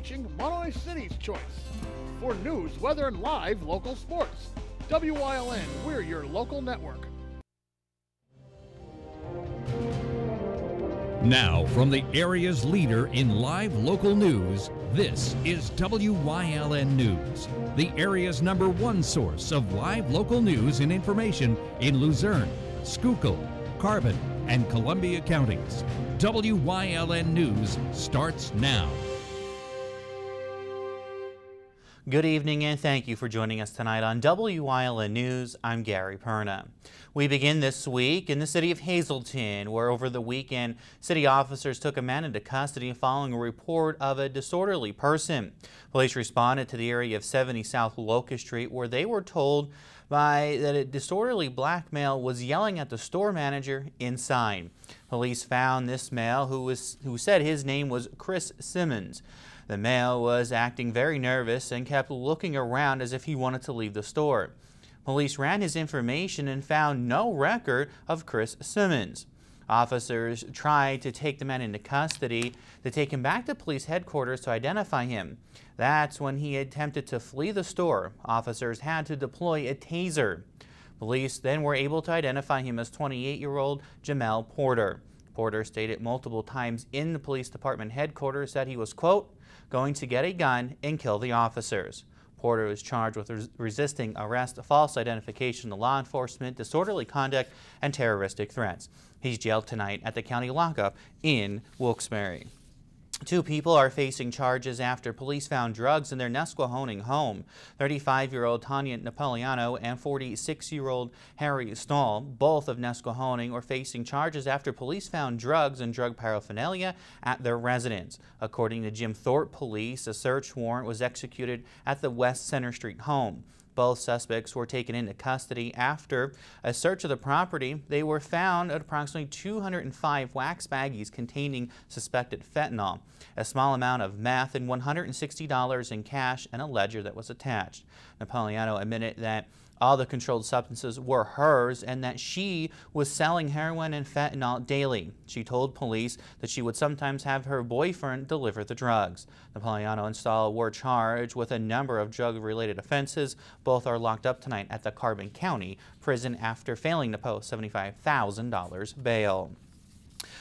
watching Monterey City's Choice. For news, weather, and live local sports, WYLN, we're your local network. Now, from the area's leader in live local news, this is WYLN News, the area's #1 source of live local news and information in Luzerne, Schuylkill, Carbon, and Columbia counties. WYLN News starts now. Good evening and thank you for joining us tonight on WYLN News. I'm Gary Perna. We begin this week in the city of Hazleton, where over the weekend, city officers took a man into custody following a report of a disorderly person. Police responded to the area of 70 South Locust Street, where they were told that a disorderly black male was yelling at the store manager inside. Police found this male who said his name was Chris Simmons. The male was acting very nervous and kept looking around as if he wanted to leave the store. Police ran his information and found no record of Chris Simmons. Officers tried to take the man into custody to take him back to police headquarters to identify him. That's when he attempted to flee the store. Officers had to deploy a taser. Police then were able to identify him as 28-year-old Jamel Porter. Porter stated multiple times in the police department headquarters that he was, quote, going to get a gun and kill the officers. Porter was charged with resisting arrest, false identification to law enforcement, disorderly conduct, and terroristic threats. He's jailed tonight at the county lockup in Wilkes-Barre. 2 people are facing charges after police found drugs in their Nesquehoning home. 35-year-old Tanya Napoleano and 46-year-old Harry Stahl, both of Nesquehoning, are facing charges after police found drugs and drug paraphernalia at their residence. According to Jim Thorpe Police, a search warrant was executed at the West Center Street home. Both suspects were taken into custody after a search of the property. They were found at approximately 205 wax baggies containing suspected fentanyl, a small amount of meth, and $160 in cash and a ledger that was attached. Napoleano admitted that all the controlled substances were hers and that she was selling heroin and fentanyl daily. She told police that she would sometimes have her boyfriend deliver the drugs. Napoleano and Stahl were charged with a number of drug-related offenses. Both are locked up tonight at the Carbon County Prison after failing to post $75,000 bail.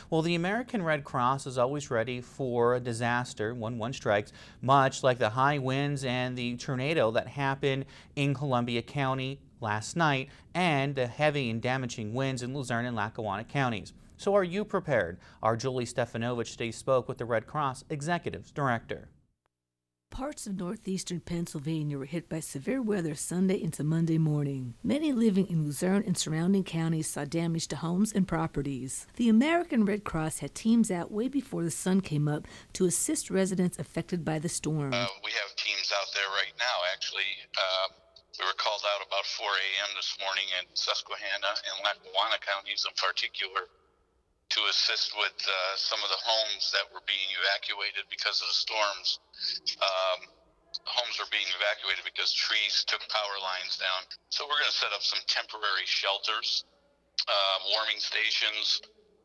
Well, the American Red Cross is always ready for a disaster when one strikes, much like the high winds and the tornado that happened in Columbia County last night and the heavy and damaging winds in Luzerne and Lackawanna counties. So are you prepared? Our Julie Stefanovich today spoke with the Red Cross Executive Director. Parts of northeastern Pennsylvania were hit by severe weather Sunday into Monday morning. Many living in Luzerne and surrounding counties saw damage to homes and properties. The American Red Cross had teams out way before the sun came up to assist residents affected by the storm. We have teams out there right now, actually. We were called out about 4 a.m. this morning in Susquehanna and Lackawanna counties in particular to assist with some of the homes that were being evacuated because of the storms. Homes were being evacuated because trees took power lines down. So we're going to set up some temporary shelters, warming stations,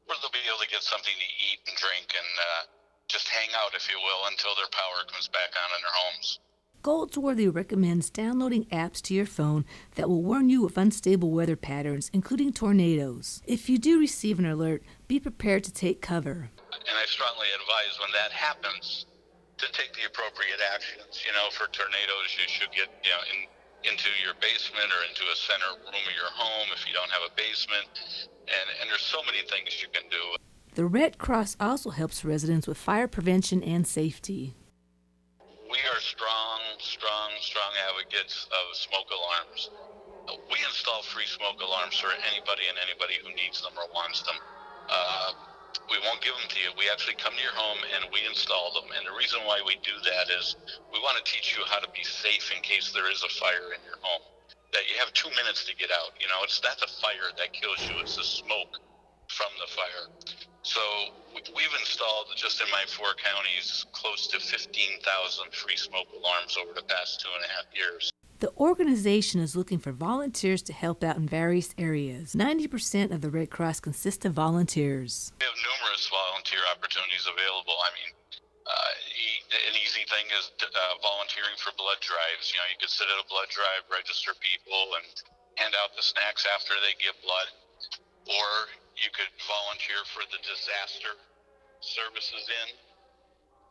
where they'll be able to get something to eat and drink and just hang out, if you will, until their power comes back on in their homes. Goldsworthy recommends downloading apps to your phone that will warn you of unstable weather patterns, including tornadoes. If you do receive an alert, be prepared to take cover. And I strongly advise when that happens to take the appropriate actions. You know, for tornadoes, you should get into your basement or into a center room of your home if you don't have a basement. And there's so many things you can do. The Red Cross also helps residents with fire prevention and safety. We are strong advocates of smoke alarms. We install free smoke alarms for anybody who needs them or wants them. We won't give them to you. We actually come to your home and we install them. And the reason why we do that is we want to teach you how to be safe in case there is a fire in your home. That you have 2 minutes to get out. You know, that's a fire that kills you. It's the smoke from the fire. So we've installed, just in my 4 counties, close to 15,000 free smoke alarms over the past 2.5 years. The organization is looking for volunteers to help out in various areas. 90% of the Red Cross consists of volunteers. We have numerous volunteer opportunities available. I mean, An easy thing is volunteering for blood drives. You could sit at a blood drive, register people, and hand out the snacks after they give blood. Or you could volunteer for the disaster services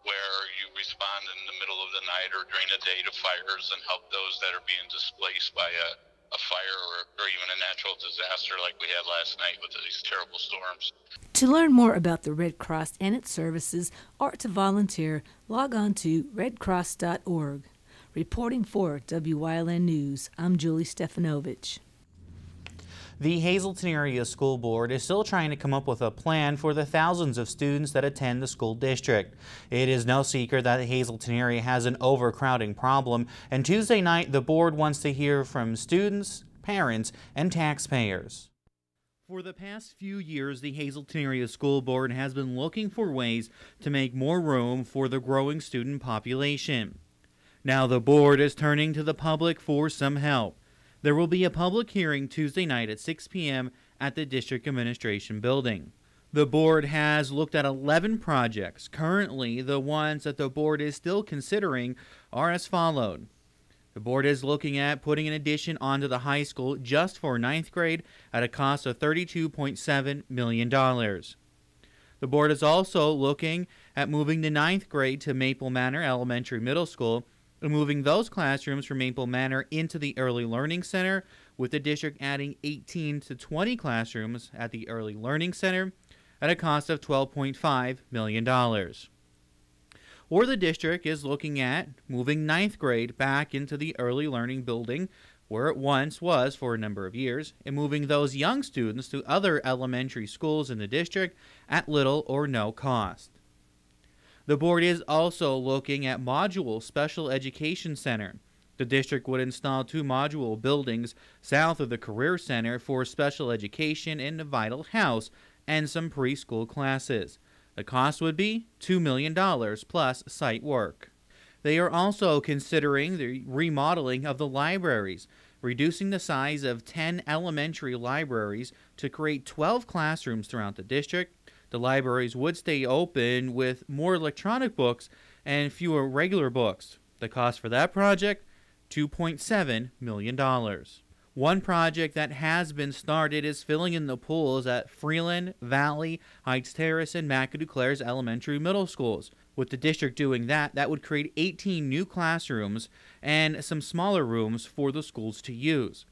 where you respond in the middle of the night or during the day to fires and help those that are being displaced by a fire or even a natural disaster like we had last night with these terrible storms. To learn more about the Red Cross and its services or to volunteer, log on to redcross.org. Reporting for WYLN News, I'm Julie Stefanovich. The Hazleton Area School Board is still trying to come up with a plan for the thousands of students that attend the school district. It is no secret that the Hazleton area has an overcrowding problem, and Tuesday night the board wants to hear from students, parents, and taxpayers. For the past few years, the Hazleton Area School Board has been looking for ways to make more room for the growing student population. Now the board is turning to the public for some help. There will be a public hearing Tuesday night at 6 p.m. at the District Administration Building. The board has looked at 11 projects. Currently, the ones that the board is still considering are as followed. The board is looking at putting an addition onto the high school just for 9th grade at a cost of $32.7 million. The board is also looking at moving the 9th grade to Maple Manor Elementary Middle School and moving those classrooms from Maple Manor into the Early Learning Center, with the district adding 18 to 20 classrooms at the Early Learning Center at a cost of $12.5 million. Or the district is looking at moving 9th grade back into the Early Learning Building, where it once was for a number of years, and moving those young students to other elementary schools in the district at little or no cost. The board is also looking at Module Special Education Center. The district would install 2 module buildings south of the Career Center for special education and a vital house and some preschool classes. The cost would be $2 million plus site work. They are also considering the remodeling of the libraries, reducing the size of 10 elementary libraries to create 12 classrooms throughout the district. The libraries would stay open with more electronic books and fewer regular books. The cost for that project, $2.7 million. One project that has been started is filling in the pools at Freeland, Valley, Heights Terrace, and McAdoo Clares Elementary Middle Schools. With the district doing that, that would create 18 new classrooms and some smaller rooms for the schools to use.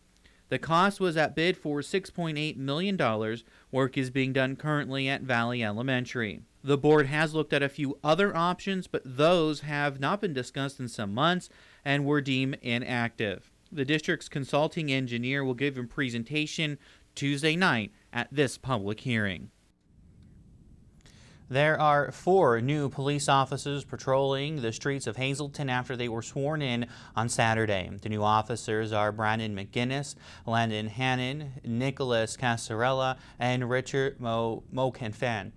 The cost was at bid for $6.8 million. Work is being done currently at Valley Elementary. The board has looked at a few other options, but those have not been discussed in some months and were deemed inactive. The district's consulting engineer will give a presentation Tuesday night at this public hearing. There are 4 new police officers patrolling the streets of Hazleton after they were sworn in on Saturday. The new officers are Brandon McGinnis, Landon Hannon, Nicholas Casarella, and Richard Mokenfan.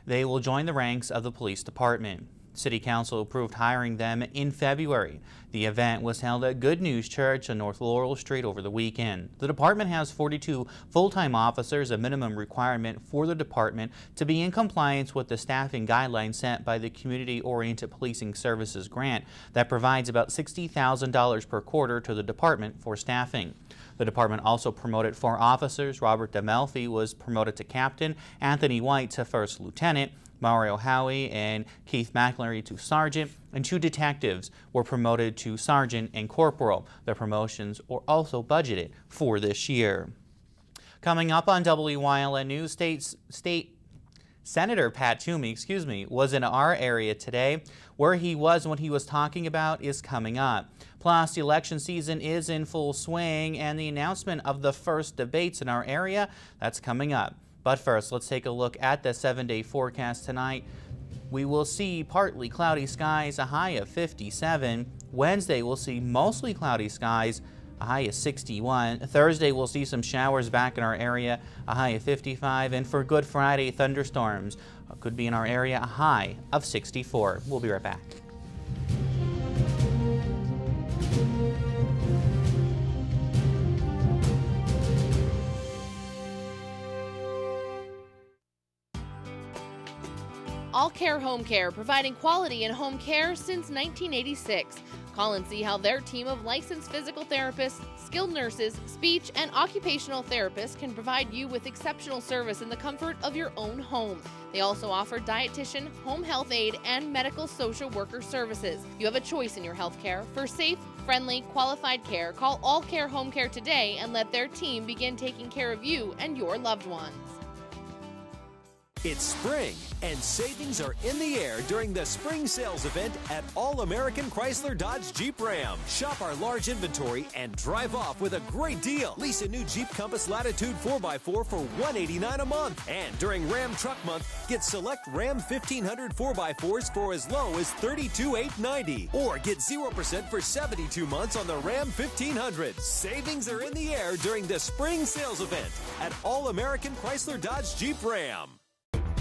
They will join the ranks of the police department. City Council approved hiring them in February. The event was held at Good News Church on North Laurel Street over the weekend. The department has 42 full-time officers, a minimum requirement for the department to be in compliance with the staffing guidelines set by the Community-Oriented Policing Services grant that provides about $60,000 per quarter to the department for staffing. The department also promoted 4 officers. Robert DeMelfi was promoted to captain, Anthony White to first lieutenant, Mario Howie and Keith McLary to sergeant, and 2 detectives were promoted to sergeant and corporal. The promotions were also budgeted for this year. Coming up on WYLN News, State Senator Pat Toomey, was in our area today. Where he was and what he was talking about is coming up. Plus, the election season is in full swing, and the announcement of the first debates in our area, that's coming up. But first, let's take a look at the 7-day forecast tonight. We will see partly cloudy skies, a high of 57. Wednesday, we'll see mostly cloudy skies, a high of 61. Thursday, we'll see some showers back in our area, a high of 55. And for Good Friday, thunderstorms could be in our area, a high of 64. We'll be right back. All Care Home Care, providing quality in home care since 1986. Call and see how their team of licensed physical therapists, skilled nurses, speech, and occupational therapists can provide you with exceptional service in the comfort of your own home. They also offer dietitian, home health aide, and medical social worker services. You have a choice in your health care. For safe, friendly, qualified care, call All Care Home Care today and let their team begin taking care of you and your loved ones. It's spring, and savings are in the air during the spring sales event at All American Chrysler Dodge Jeep Ram. Shop our large inventory and drive off with a great deal. Lease a new Jeep Compass Latitude 4x4 for $189 a month. And during Ram Truck Month, get select Ram 1500 4x4s for as low as $32,890. Or get 0% for 72 months on the Ram 1500. Savings are in the air during the spring sales event at All American Chrysler Dodge Jeep Ram.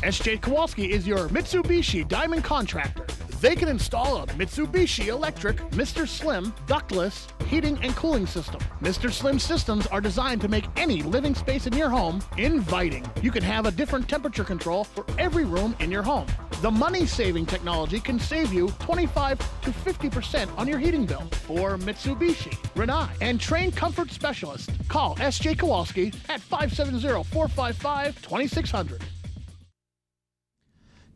SJ Kowalski is your Mitsubishi Diamond contractor. They can install a Mitsubishi electric Mr. Slim ductless heating and cooling system. Mr. Slim systems are designed to make any living space in your home inviting. You can have a different temperature control for every room in your home. The money-saving technology can save you 25 to 50% on your heating bill. For Mitsubishi, Rinnai, and trained comfort specialists, call SJ Kowalski at 570-455-2600.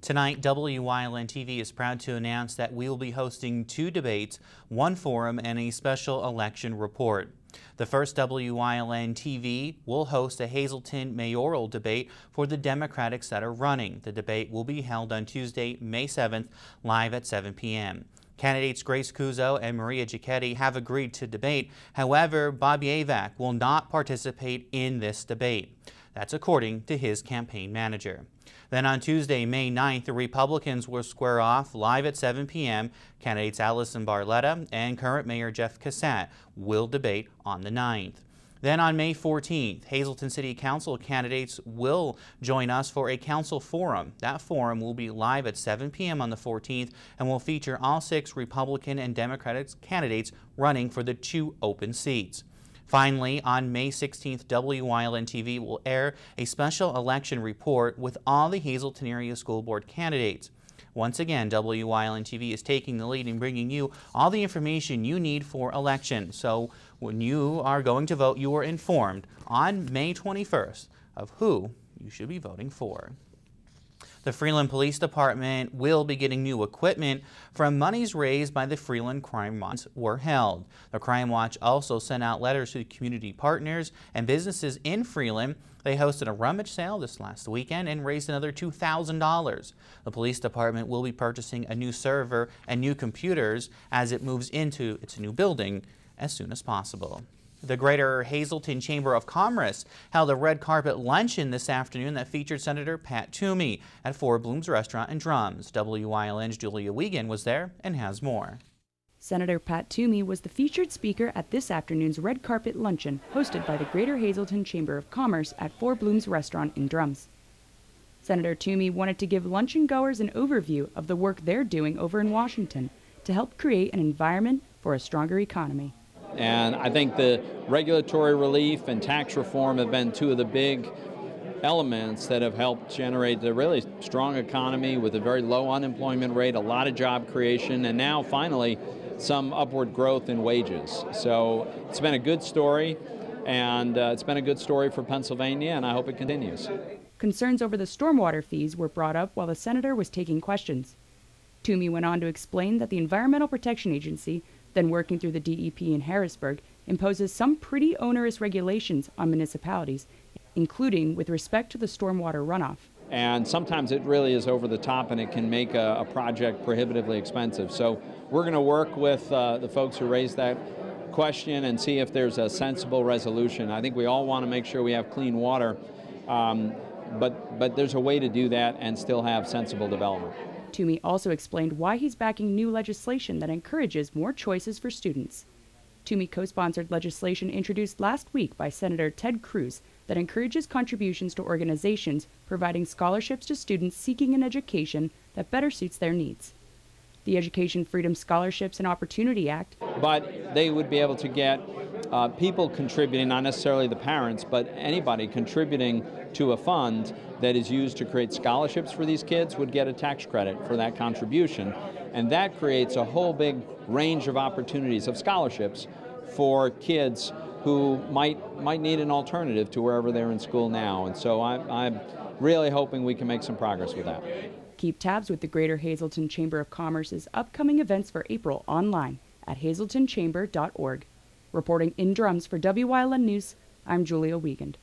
Tonight, WYLN TV is proud to announce that we will be hosting 2 debates, 1 forum, and a special election report. The first WYLN TV will host a Hazleton mayoral debate for the Democrats that are running. The debate will be held on Tuesday, May 7th, live at 7 p.m. Candidates Grace Cuso and Maria Giacchetti have agreed to debate. However, Bobby Avac will not participate in this debate. That's according to his campaign manager. Then on Tuesday, May 9th, the Republicans will square off live at 7 p.m. Candidates Allison Barletta and current Mayor Jeff Cassat will debate on the 9th. Then on May 14th, Hazleton City Council candidates will join us for a council forum. That forum will be live at 7 p.m. on the 14th and will feature all 6 Republican and Democratic candidates running for the 2 open seats. Finally, on May 16th, WYLN TV will air a special election report with all the Hazleton Area School Board candidates. Once again, WYLN TV is taking the lead in bringing you all the information you need for election. So when you are going to vote, you are informed on May 21st of who you should be voting for. The Freeland Police Department will be getting new equipment from monies raised by the Freeland Crime Watch were held. The Crime Watch also sent out letters to community partners and businesses in Freeland. They hosted a rummage sale this last weekend and raised another $2,000. The police department will be purchasing a new server and new computers as it moves into its new building as soon as possible. The Greater Hazleton Chamber of Commerce held a red carpet luncheon this afternoon that featured Senator Pat Toomey at Four Blooms Restaurant and Drums. WYLN's Julia Wiegand was there and has more. Senator Pat Toomey was the featured speaker at this afternoon's red carpet luncheon hosted by the Greater Hazleton Chamber of Commerce at Four Blooms Restaurant and Drums. Senator Toomey wanted to give luncheon goers an overview of the work they're doing over in Washington to help create an environment for a stronger economy. And I think the regulatory relief and tax reform have been 2 of the big elements that have helped generate a really strong economy with a very low unemployment rate, a lot of job creation, and now finally some upward growth in wages. So it's been a good story, and it's been a good story for Pennsylvania, and I hope it continues. Concerns over the stormwater fees were brought up while the senator was taking questions. Toomey went on to explain that the Environmental Protection Agency, then working through the DEP in Harrisburg, imposes some pretty onerous regulations on municipalities, including with respect to the stormwater runoff. And sometimes it really is over the top and it can make a project prohibitively expensive. So we're going to work with the folks who raised that question and see if there's a sensible resolution. I think we all want to make sure we have clean water, but there's a way to do that and still have sensible development. Toomey also explained why he's backing new legislation that encourages more choices for students. Toomey co-sponsored legislation introduced last week by Senator Ted Cruz that encourages contributions to organizations providing scholarships to students seeking an education that better suits their needs. The Education Freedom Scholarships and Opportunity Act. But they would be able to get people contributing, not necessarily the parents, but anybody contributing to a fund that is used to create scholarships for these kids would get a tax credit for that contribution. And that creates a whole big range of opportunities of scholarships for kids who might need an alternative to wherever they're in school now. And so I'm really hoping we can make some progress with that. Keep tabs with the Greater Hazleton Chamber of Commerce's upcoming events for April online at hazletonchamber.org. Reporting in Drums for WYLN News, I'm Julia Wiegand.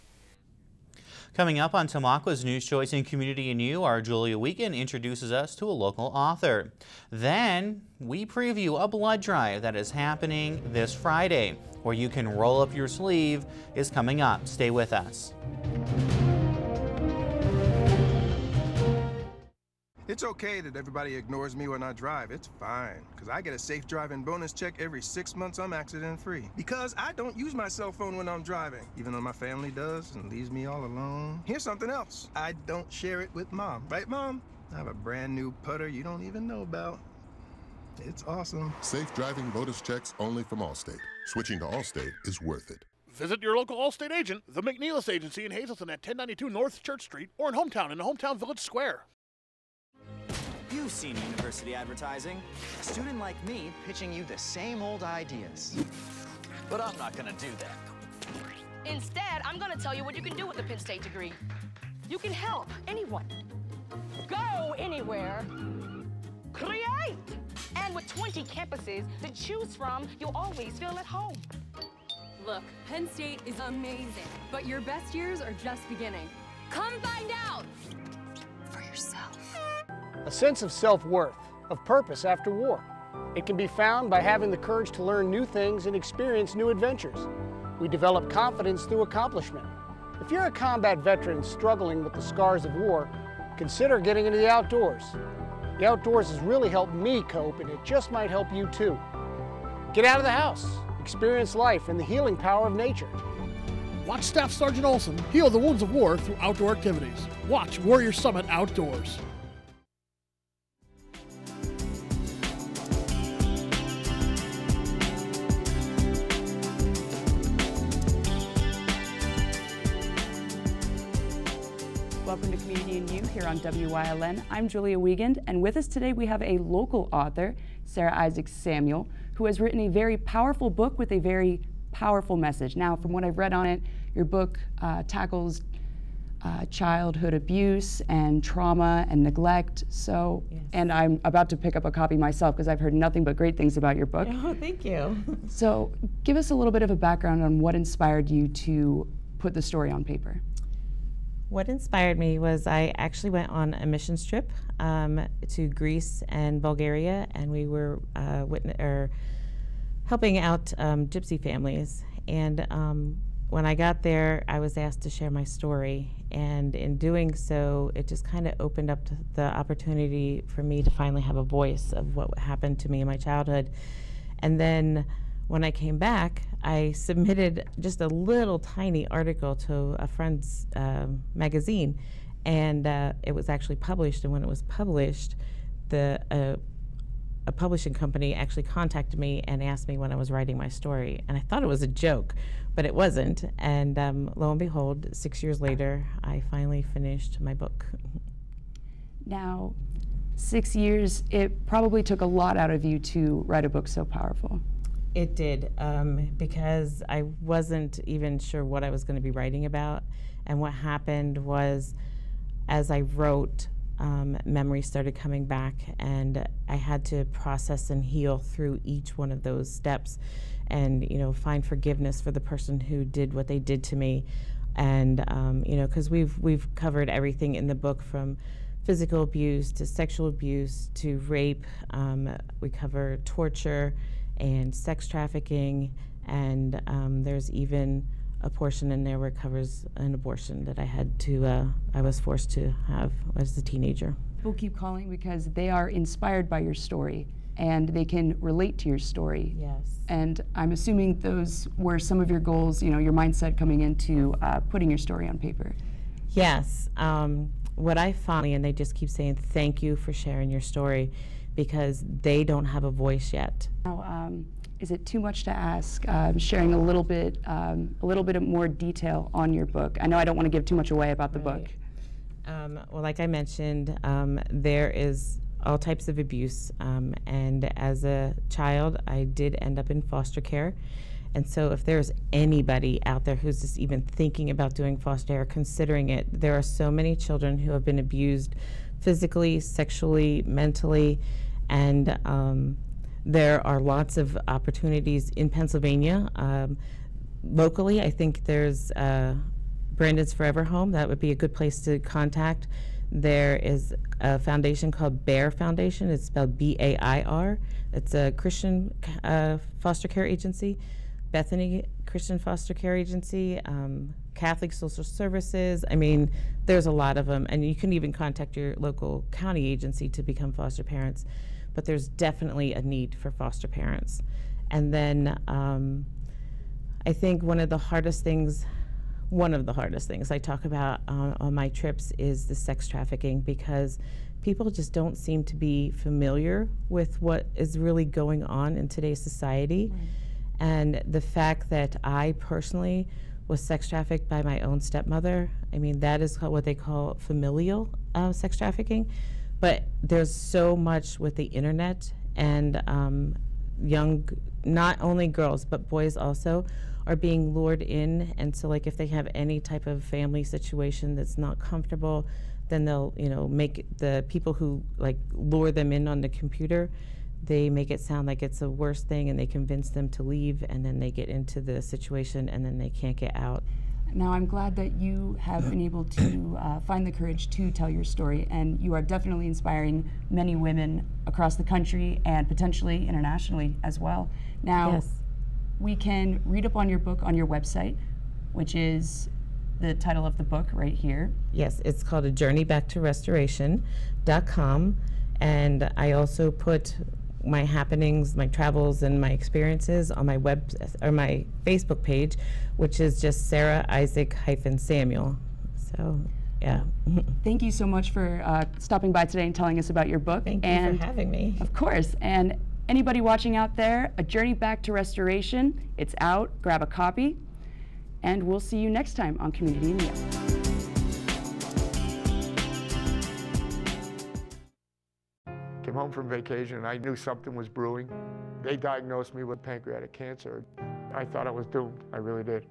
Coming up on Tamaqua News Choice in Community and You, our Julia Wiegand introduces us to a local author. Then we preview a blood drive that is happening this Friday, where you can roll up your sleeve, is coming up. Stay with us. It's okay that everybody ignores me when I drive. It's fine, because I get a safe driving bonus check every 6 months I'm accident-free. Because I don't use my cell phone when I'm driving, even though my family does and leaves me all alone. Here's something else. I don't share it with Mom. Right, Mom? I have a brand new putter you don't even know about. It's awesome. Safe driving bonus checks only from Allstate. Switching to Allstate is worth it. Visit your local Allstate agent, the McNeilis Agency in Hazleton at 1092 North Church Street, or in Hometown in the Hometown Village Square. You've seen university advertising. A student like me pitching you the same old ideas. But I'm not gonna do that. Instead, I'm gonna tell you what you can do with a Penn State degree. You can help anyone. Go anywhere. Create! And with 20 campuses to choose from, you'll always feel at home. Look, Penn State is amazing, but your best years are just beginning. Come find out for yourself. A sense of self-worth, of purpose after war. It can be found by having the courage to learn new things and experience new adventures. We develop confidence through accomplishment. If you're a combat veteran struggling with the scars of war, consider getting into the outdoors. The outdoors has really helped me cope, and it just might help you too. Get out of the house, experience life and the healing power of nature. Watch Staff Sergeant Olson heal the wounds of war through outdoor activities. Watch Warrior Summit Outdoors. Welcome to Community and You here on WYLN. I'm Julia Wiegand, and with us today we have a local author, Sarah Isaac Samuel, who has written a very powerful book with a very powerful message. Now, from what I've read on it, your book tackles childhood abuse and trauma and neglect. So, yes. And I'm about to pick up a copy myself because I've heard nothing but great things about your book. Oh, thank you. So, give us a little bit of a background on what inspired you to put the story on paper. What inspired me was I actually went on a missions trip to Greece and Bulgaria, and we were helping out gypsy families. And when I got there, I was asked to share my story, and in doing so, it just kind of opened up the opportunity for me to finally have a voice of what happened to me in my childhood. And then when I came back, I submitted just a little tiny article to a friend's magazine, and it was actually published. And when it was published, a publishing company actually contacted me and asked me when I was writing my story. And I thought it was a joke, but it wasn't. And lo and behold, 6 years later, I finally finished my book. Now, 6 years, it probably took a lot out of you to write a book so powerful. It did, because I wasn't even sure what I was going to be writing about. And what happened was, as I wrote, memories started coming back, and I had to process and heal through each one of those steps, and find forgiveness for the person who did what they did to me. And because we've covered everything in the book, from physical abuse to sexual abuse to rape. We cover torture and sex trafficking, and there's even a portion in there where it covers an abortion that I was forced to have as a teenager. People keep calling because they are inspired by your story and they can relate to your story. Yes. And I'm assuming those were some of your goals, your mindset coming into putting your story on paper. Yes. What I found, and they just keep saying thank you for sharing your story, because they don't have a voice yet. Now, is it too much to ask, sharing a little bit more detail on your book? I know I don't want to give too much away about the book. Well, like I mentioned, there is all types of abuse, and as a child, I did end up in foster care. And so if there's anybody out there who's just even thinking about doing foster care, considering it, there are so many children who have been abused physically, sexually, mentally, and there are lots of opportunities in Pennsylvania. Locally, I think there's Brandon's Forever Home. That would be a good place to contact. There is a foundation called BAIR Foundation. It's spelled B-A-I-R. It's a Christian foster care agency. Bethany Christian Foster Care Agency, Catholic Social Services. I mean, there's a lot of them. And you can even contact your local county agency to become foster parents. But there's definitely a need for foster parents. And then I think one of the hardest things I talk about on my trips is the sex trafficking, because people just don't seem to be familiar with what is really going on in today's society. Right. And the fact that I personally was sex trafficked by my own stepmother, I mean, that is what they call familial sex trafficking. But there's so much with the internet, and not only girls, but boys also, are being lured in. And so like if they have any type of family situation that's not comfortable, then they'll, make the people who like lure them in on the computer, they make it sound like it's the worst thing, and they convince them to leave, and then they get into the situation and then they can't get out. Now, I'm glad that you have been able to find the courage to tell your story, and you are definitely inspiring many women across the country and potentially internationally as well. Now, yes. We can read up on your book on your website, which is the title of the book right here. Yes, it's called A Journey Back to Restoration.com, and I also put my happenings, my travels, and my experiences on my my Facebook page, which is just Sarah Isaac-Samuel. So, yeah. Thank you so much for stopping by today and telling us about your book. Thank you for having me. Of course. And anybody watching out there, A Journey Back to Restoration, it's out. Grab a copy. And we'll see you next time on Community in the Hour. Came home from vacation and I knew something was brewing. They diagnosed me with pancreatic cancer. I thought I was doomed. I really did.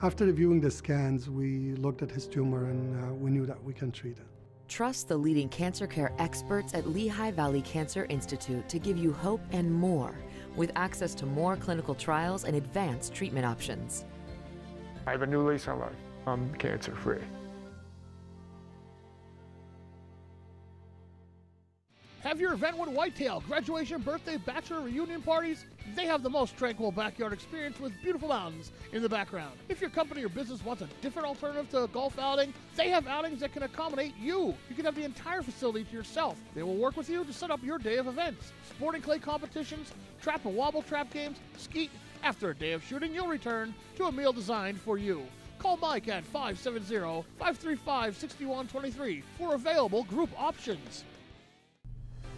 After reviewing the scans, we looked at his tumor and we knew that we can treat it. Trust the leading cancer care experts at Lehigh Valley Cancer Institute to give you hope and more, with access to more clinical trials and advanced treatment options. I have a new lease on life. I'm cancer-free. Have your event with Whitetail, graduation, birthday, bachelor, reunion parties? They have the most tranquil backyard experience with beautiful mountains in the background. If your company or business wants a different alternative to a golf outing, they have outings that can accommodate you. You can have the entire facility to yourself. They will work with you to set up your day of events. Sporting clay competitions, trap and wobble trap games, skeet. After a day of shooting, you'll return to a meal designed for you. Call Mike at 570-535-6123 for available group options.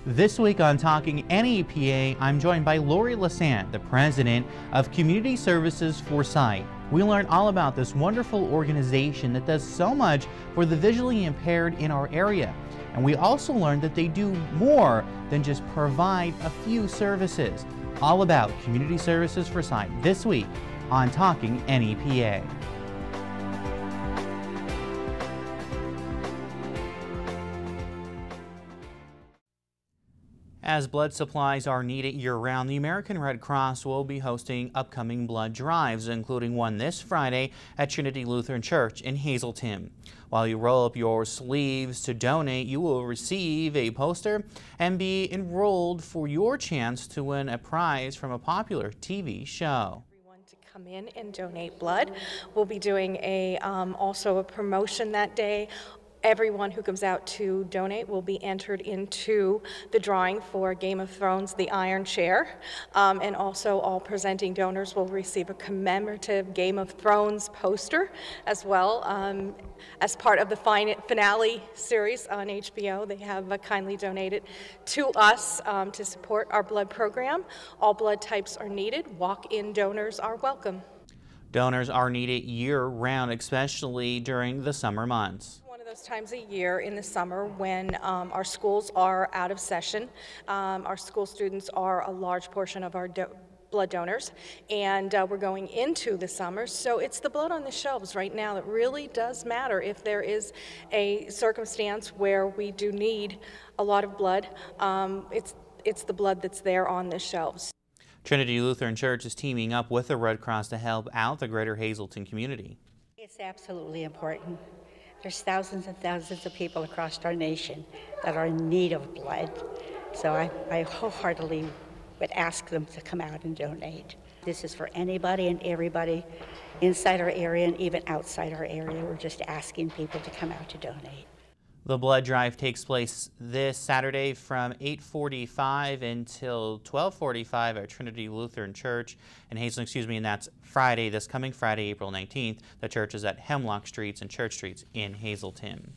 This week on Talking NEPA, I'm joined by Lori Lassant, the president of Community Services for Sight. We learn all about this wonderful organization that does so much for the visually impaired in our area. And we also learned that they do more than just provide a few services. All about Community Services for Sight this week on Talking NEPA. As blood supplies are needed year-round, the American Red Cross will be hosting upcoming blood drives, including one this Friday at Trinity Lutheran Church in Hazleton. While you roll up your sleeves to donate, you will receive a poster and be enrolled for your chance to win a prize from a popular TV show. Come in and donate blood. We'll be doing also a promotion that day Everyone who comes out to donate will be entered into the drawing for Game of Thrones, The Iron Chair, and also all presenting donors will receive a commemorative Game of Thrones poster as well. As part of the finale series on HBO, they have kindly donated to us to support our blood program. All blood types are needed. Walk-in donors are welcome. Donors are needed year-round, especially during the summer months. Those times a year in the summer when our schools are out of session. Our school students are a large portion of our blood donors, and we're going into the summer, so it's the blood on the shelves right now that really does matter. If there is a circumstance where we do need a lot of blood, it's the blood that's there on the shelves. Trinity Lutheran Church is teaming up with the Red Cross to help out the greater Hazleton community. It's absolutely important. There's thousands and thousands of people across our nation that are in need of blood. So I wholeheartedly would ask them to come out and donate. This is for anybody and everybody inside our area and even outside our area. We're just asking people to come out to donate. The blood drive takes place this Saturday from 8:45 until 12:45 at Trinity Lutheran Church in Hazelton, and that's Friday, this coming Friday, April 19th. The church is at Hemlock Streets and Church Streets in Hazelton.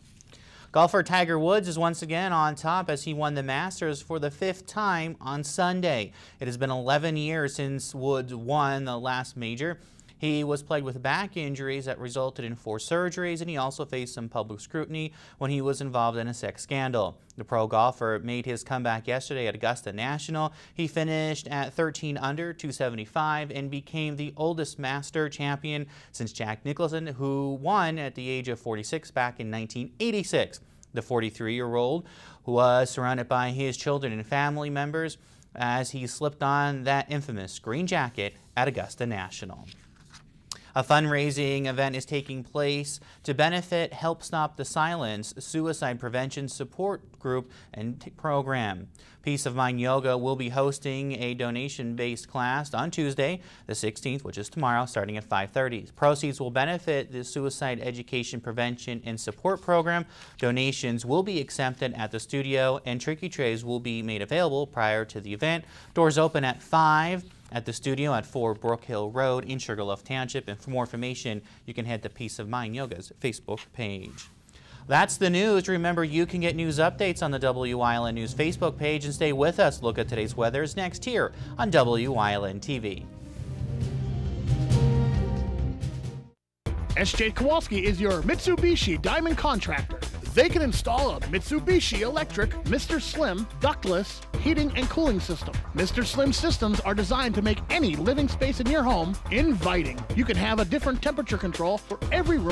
Golfer Tiger Woods is once again on top as he won the Masters for the 5th time on Sunday. It has been 11 years since Woods won the last major. He was plagued with back injuries that resulted in 4 surgeries, and he also faced some public scrutiny when he was involved in a sex scandal. The pro golfer made his comeback yesterday at Augusta National. He finished at 13 under, 275, and became the oldest Master champion since Jack Nicholson, who won at the age of 46 back in 1986. The 43-year-old was surrounded by his children and family members as he slipped on that infamous green jacket at Augusta National. A fundraising event is taking place to benefit Help Stop the Silence suicide prevention support group and program. Peace of Mind Yoga will be hosting a donation-based class on Tuesday, the 16th, which is tomorrow, starting at 5:30. Proceeds will benefit the suicide education prevention and support program. Donations will be accepted at the studio, and tricky trays will be made available prior to the event. Doors open at 5 at the studio at 4 Brook Hill Road in Sugarloaf Township. And for more information, you can head to Peace of Mind Yoga's Facebook page. That's the news. Remember, you can get news updates on the WYLN News Facebook page and stay with us. Look at today's weather is next here on WYLN TV. SJ Kowalski is your Mitsubishi Diamond Contractor. They can install a Mitsubishi electric Mr. Slim ductless heating and cooling system. Mr. Slim systems are designed to make any living space in your home inviting. You can have a different temperature control for every room